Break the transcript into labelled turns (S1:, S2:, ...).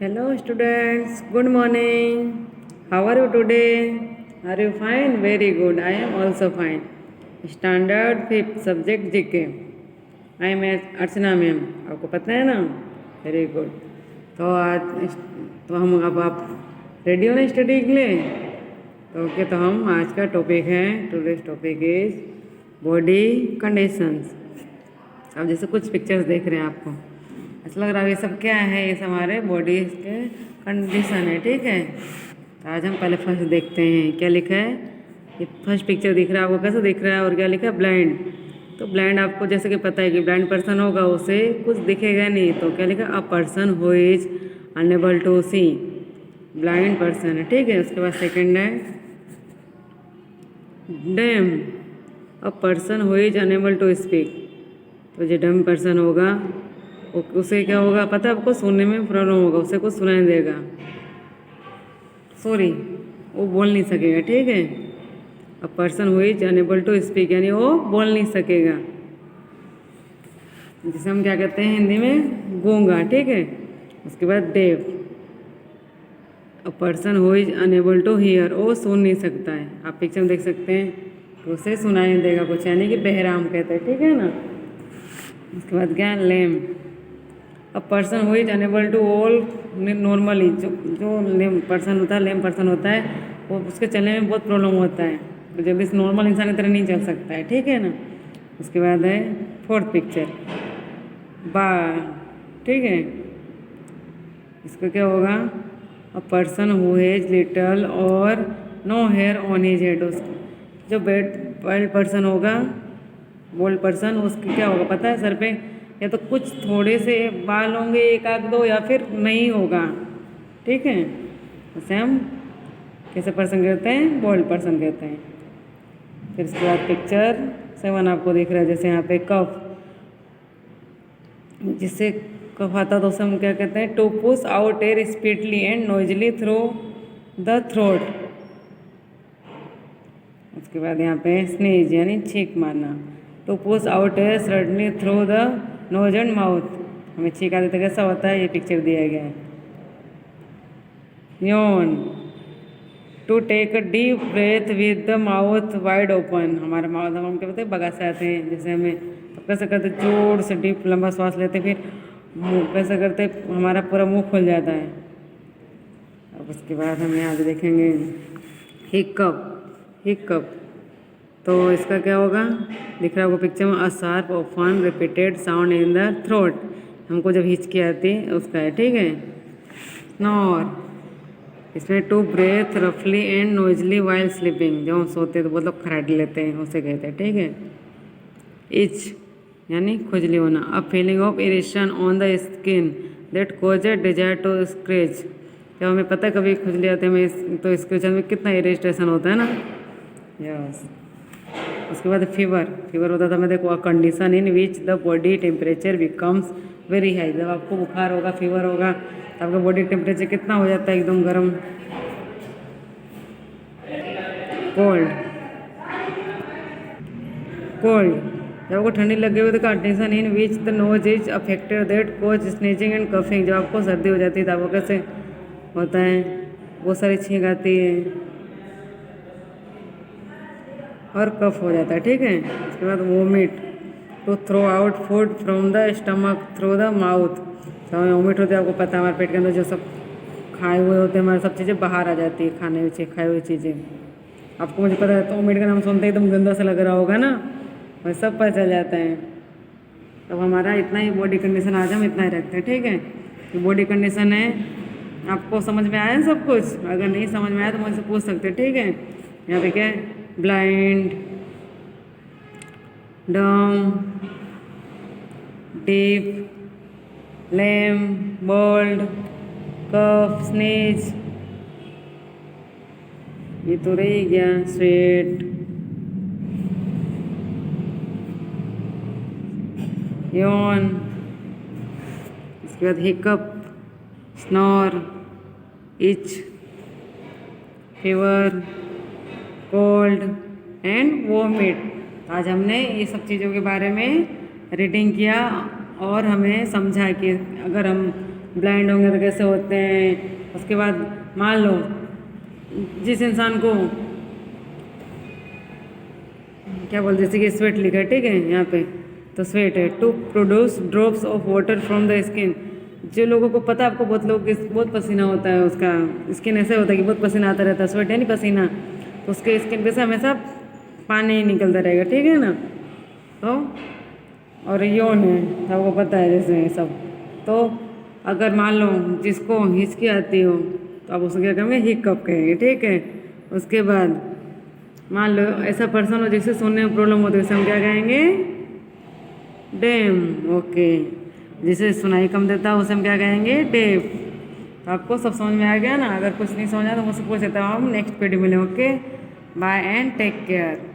S1: Hello students, good morning. How are you today? Are you fine? Very good. I am also fine. Standard 5th subject GK. I am Archana ma'am. आपको पता है ना? Very good. तो आज तो हम अब आप रेडी हो ना स्टडी के लिए? तो ओके, तो हम आज का टॉपिक है, today's topic is body conditions. अब जैसे कुछ पिक्चर्स देख रहे हैं आपको ऐसा लग रहा है ये सब क्या है, ये सब हमारे बॉडी के कंडीशन है. ठीक है, तो आज हम पहले फर्स्ट देखते हैं क्या लिखा है. ये फर्स्ट पिक्चर दिख रहा है आपको, कैसा दिख रहा है और क्या लिखा है? ब्लाइंड. तो ब्लाइंड आपको जैसे कि पता है कि ब्लाइंड पर्सन होगा उसे कुछ दिखेगा नहीं, तो क्या लिखा? A person who is unable to see. Blind person है. ठीक है, उसके बाद सेकेंड है dumb. A person who is unable to speak. तो जो डम पर्सन होगा उसे क्या होगा पता है आपको? सुनने में प्रॉब्लम होगा, उसे कुछ सुनाई देगा, सॉरी वो बोल नहीं सकेगा. ठीक है, a person who is unable to speak यानी वो बोल नहीं सकेगा, जिसे हम क्या कहते हैं हिंदी में? गूंगा. ठीक है, उसके बाद deaf. A person who is unable to hear, वो सुन नहीं सकता है. आप पिक्चर में देख सकते हैं, तो उसे सुनाई नहीं देगा कुछ, यानी कि बहराम कहते हैं. ठीक है ना. उसके बाद क्या? Lame. A person who is unable to walk normally. जो लेम पर्सन होता है, लेम पर्सन होता है, वो उसके चलने में बहुत प्रॉब्लम होता है, तो जब इस नॉर्मल इंसान की तरह नहीं चल सकता है. ठीक है ना. उसके बाद है फोर्थ पिक्चर बाल. ठीक है, इसका क्या होगा? A person who has little or no hair on his head. जो बाल्ड पर्सन होगा, बोल्ड पर्सन, उसके क्या होगा पता है? सर पे या तो कुछ थोड़े से बाल होंगे, एक आध दो, या फिर नहीं होगा. ठीक है, उसे हम कैसे पर्सन कहते हैं? बोल्ड पर्सन कहते हैं. फिर इसके बाद पिक्चर 7 आपको दिख रहा है, जैसे यहाँ पे कफ. जिससे कफ आता तो उसे हम क्या कहते हैं? To push out air speedily and noisily through the throat. उसके बाद यहाँ पे स्नीज यानी छींक मारना. To push out air suddenly through the nose and mouth. हमें छींक आते तो कैसा होता है? ये पिक्चर दिया गया है. Yawn. To take a deep breath with the mouth wide open. हमारा माउथ हम क्या बोलते हैं? बगा से आते हैं. जैसे हमें तो कैसे करते? जोर से डीप लंबा सांस लेते, फिर मुँह कैसे करते? हमारा पूरा मुंह खुल जाता है. अब उसके बाद हम यहाँ पे देखेंगे हिकअप. हिकअप तो इसका क्या होगा? दिख रहा होगा पिक्चर में. A sharp often repeated sound in the throat. हमको जब हिचकी आती है उसका है. ठीक है. स्नोर. इसमें टू ब्रेथ रफली एंड नॉइजली वाइल स्लीपिंग. जब हम सोते हैं तो बहुत लोग खराट लेते हैं, उसे कहते हैं. ठीक है. इच यानी खुजली होना. A feeling of irritation on the skin that cause a desire to scratch. जब हमें पता है कभी खुजली आती है हमें, तो स्क्रैच में कितना इरिटेशन होता है ना. यस. उसके बाद फीवर. फीवर होता था, मैं देखो, a condition in which the body temperature becomes very high. जब आपको बुखार होगा, फीवर होगा, तो आपका बॉडी टेम्परेचर कितना हो जाता है? एकदम गर्म. कोल्ड. कोल्ड जब आपको ठंडी लगे हुई, तो condition in which the nose is affected that cause sneezing and coughing. जब आपको सर्दी हो जाती है तो आपको कैसे होता है? बहुत सारी छींक आती है और कफ हो जाता है. ठीक है. उसके बाद vomit. To throw out food from the stomach through the mouth. तो हमें वोमिट होती है, आपको पता है हमारे पेट के अंदर जो सब खाए हुए होते हैं, हमारे सब चीज़ें बाहर आ जाती है, खाने हुई खाई हुई चीज़ें. आपको मुझे पता है, तो वोमिट का नाम सुनते ही एकदम गंदा सा लग रहा होगा ना, वह सब पता चल जाता है. तब हमारा इतना ही बॉडी कंडीशन आज हम इतना ही रखते हैं. ठीक है, तो बॉडी कंडीशन है. आपको समझ में आया सब कुछ? अगर नहीं समझ में आया तो मुझसे पूछ सकते हैं. ठीक है. यहाँ पे क्या है? ब्लाइंड, डम, डीप, लेम, बोल्ड, कफ, स्नीज. ये तो रही गया. स्वेट, यौन. इसके बाद hiccup, snore, etch, fever, cold and vomit. आज हमने ये सब चीज़ों के बारे में रीडिंग किया और हमें समझा कि अगर हम ब्लाइंड होंगे तो कैसे होते हैं। उसके बाद मान लो जिस इंसान को क्या बोलते, जैसे कि स्वेट लिखा है, ठीक है यहाँ पे, तो स्वेट है to produce drops of water from the skin. जो लोगों को पता है, आपको बहुत लोग बहुत पसीना होता है, उसका स्किन ऐसे होता है कि बहुत पसीना आता रहता है, स्वेट है नहीं पसीना, तो उसके स्किन पे से हमेशा पानी निकलता रहेगा, ठीक है ना। तो और यौन है, सबको पता है जैसे ये सब। तो अगर मान लो जिसको हिचकी आती हो तो आप उसको क्या कहेंगे, हिकअप कहेंगे, ठीक है। उसके बाद मान लो ऐसा पर्सन हो जिसे सुनने में प्रॉब्लम होती है, उसे हम क्या कहेंगे, डेम, ओके। जिसे सुनाई कम देता है उसे हम क्या कहेंगे, डेफ। तो आपको सब समझ में आ गया ना। अगर कुछ नहीं समझ आया तो मुझसे पूछ लेता हूँ, हम नेक्स्ट वीडियो मिलें। Okay, bye and take care.